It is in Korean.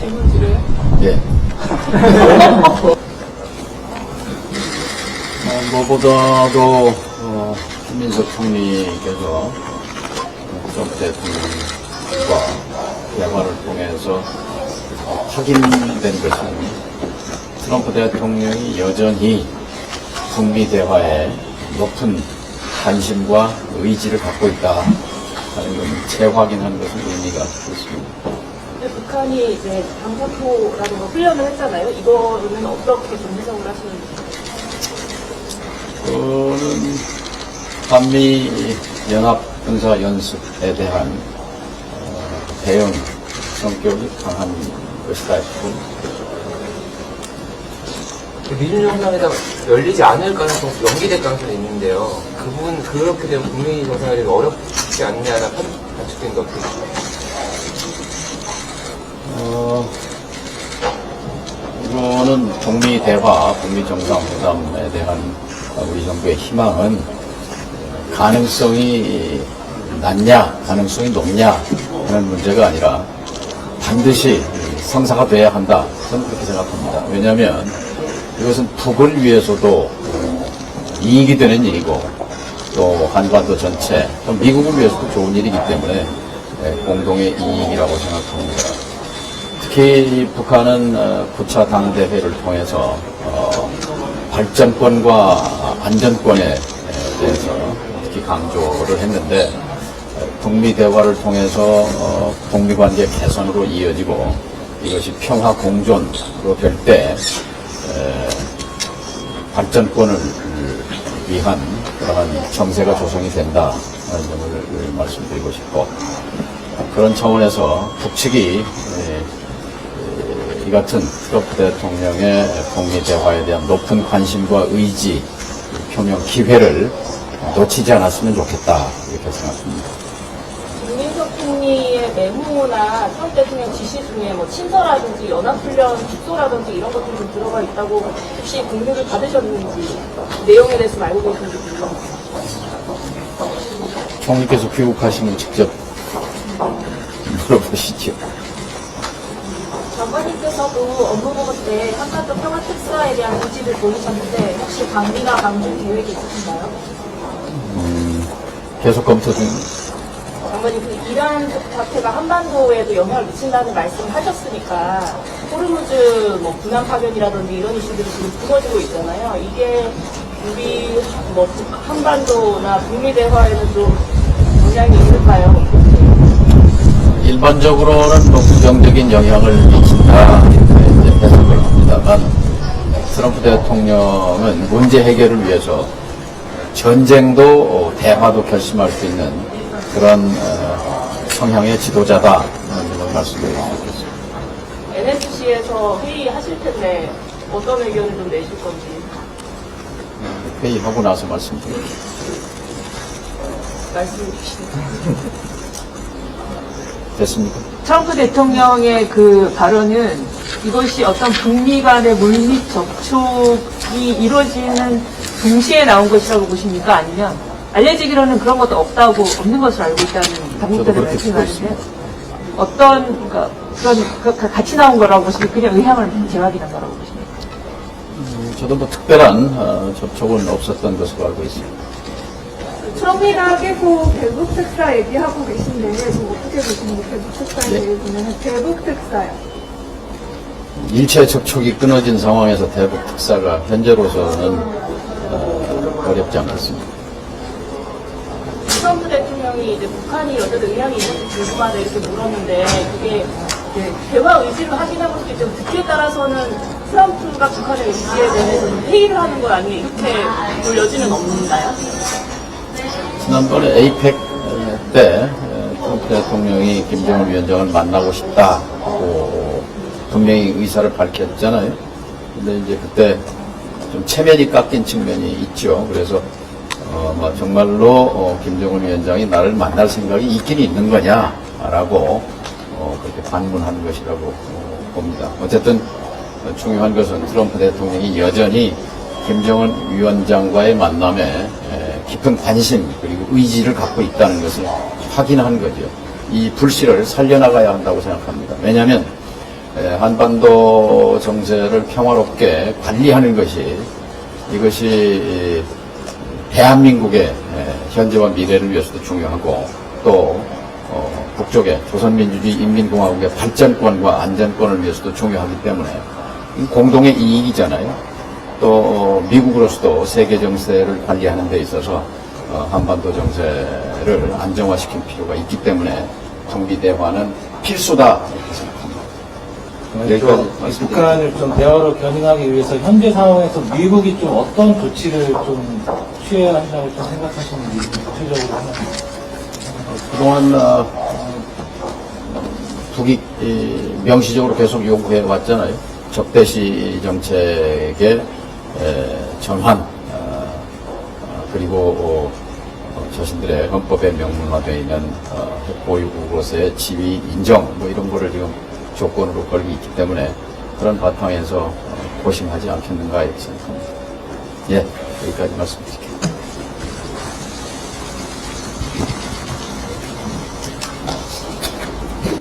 질문 드려요? 예. 무엇보다도 김민석 총리께서 트럼프 대통령과 대화를 통해서 확인된 것은 트럼프 대통령이 여전히 북미 대화에 높은 관심과 의지를 갖고 있다 하는 것을 재확인한 것은 의미가 있습니다. 북한이 이제 방사포라든가 훈련을 했잖아요. 이거는 어떻게 좀 해석을 하시는지. 그거는 한미 연합 군사 연습에 대한 대응 성격이 강한 것이다 싶고, 미중 정상회담 열리지 않을 가능성, 연기될 가능성이 있는데요. 그 부분, 그렇게 되면 북미 정상회담이 어렵지 않냐는 관측된 게 어떻게 되십니까? 이거는 북미 대화, 북미 정상회담에 대한 우리 정부의 희망은 가능성이 낮냐, 가능성이 높냐 하는 문제가 아니라 반드시 성사가 돼야 한다. 저는 그렇게 생각합니다. 왜냐하면 이것은 북을 위해서도 이익이 되는 일이고, 또 한반도 전체, 또 미국을 위해서도 좋은 일이기 때문에 공동의 이익이라고 생각합니다. 특히 북한은 9차 당대회를 통해서 발전권과 안전권에 대해서 특히 강조를 했는데, 북미 대화를 통해서 북미 관계 개선으로 이어지고 이것이 평화 공존으로 될 때 발전권을 위한 그러한 정세가 조성이 된다 하는 점을 말씀드리고 싶고, 그런 차원에서 북측이 이 같은 트럼프 대통령의 북미 대화에 대한 높은 관심과 의지 표명 기회를 놓치지 않았으면 좋겠다, 이렇게 생각합니다. 김민석 총리의 메모나 트럼프 대통령 지시 중에 뭐 친서라든지 연합훈련 축소라든지 이런 것들이 좀 들어가 있다고 혹시 공유를 받으셨는지, 내용에 대해서 알고 계신지 궁금합니다. 총리께서 귀국하시면 직접 물어보시죠. 장관님께서도 업무 보고 때 한반도 평화 특사에 대한 의지를 보이셨는데 혹시 방미나 방중 계획이 있으신가요? 계속 검토 중. 장관님, 그 이란 사태가 한반도에도 영향을 미친다는 말씀을 하셨으니까 호르무즈 뭐 군함 파견이라든지 이런 이슈들이 지금 불거지고 있잖아요. 이게 우리 뭐 한반도나 북미 대화에는 좀 영향이 있을까요? 일반적으로는 뭐 부정적인 영향을 미친다 이렇게 이제 해석을 합니다만, 트럼프 대통령은 문제 해결을 위해서 전쟁도 대화도 결심할 수 있는 그런 성향의 지도자다 이런 말씀을 드리겠습니다. NSC에서 회의하실 텐데 어떤 의견을 좀 내실 건지. 회의하고 나서 말씀드리겠습니다. 말씀해 주시죠. 됐습니까? 트럼프 대통령의 그 발언은 이것이 어떤 북미 간의 물밑 접촉이 이루어지는 동시에 나온 것이라고 보십니까? 아니면 알려지기로는 그런 것도 없는 것으로 알고 있다는 당국자들 말씀하는데, 어떤, 그러니까 같이 나온 거라고 보십니까? 그냥 의향을 재확인한 거라고 보십니까? 저도 뭐 특별한 접촉은 없었던 것으로 알고 있습니다. 트럼프가 계속 대북 특사 얘기하고 계신데 지금 어떻게 보시는지 대북 특사에 대해서는 대북 특사요. 일체 접촉이 끊어진 상황에서 대북 특사가 현재로서는 어렵지 않겠습니다. 트럼프 대통령이 이제 북한이 여전히 의향이 있는지 궁금하다 이렇게 물었는데, 그게 이제 대화 의지를 확인하고 수도 있지만 듣기에 따라서는 트럼프가 북한의 의지에 대해서 회의를 하는 거 아니에요? 이렇게 볼 여지는 없는가요? 지난번에 에이펙 때 트럼프 대통령이 김정은 위원장을 만나고 싶다고 분명히 의사를 밝혔잖아요. 근데 이제 그때 좀 체면이 깎인 측면이 있죠. 그래서 정말로 김정은 위원장이 나를 만날 생각이 있긴 있는 거냐라고 그렇게 반문한 것이라고 봅니다. 어쨌든 중요한 것은 트럼프 대통령이 여전히 김정은 위원장과의 만남에 깊은 관심 그리고 의지를 갖고 있다는 것을 확인한 거죠. 이 불씨를 살려나가야 한다고 생각합니다. 왜냐하면 한반도 정세를 평화롭게 관리하는 것이 이것이 대한민국의 현재와 미래를 위해서도 중요하고 또 북쪽의 조선민주주의 인민공화국의 발전권과 안전권을 위해서도 중요하기 때문에 공동의 이익이잖아요. 또 미국으로서도 세계 정세를 관리하는 데 있어서 한반도 정세를 안정화시킬 필요가 있기 때문에 정비 대화는 필수다 이렇게 생각합니다. 여기까지 북한을 좀 대화로 견인하기 위해서 현재 상황에서 미국이 좀 어떤 조치를 좀 취해야 한다고 좀 생각하시는지 구체적으로 하면. 그동안 북이 명시적으로 계속 요구해 왔잖아요. 적대시 정책의 전환 그리고 자신들의 헌법에 명문화되어 있는 핵보유국으로서의 지위 인정 뭐 이런 거를 지금 조건으로 걸고 있기 때문에 그런 바탕에서 고심하지 않겠는가 이렇게 생각합니다. 예, 여기까지 말씀드릴게요.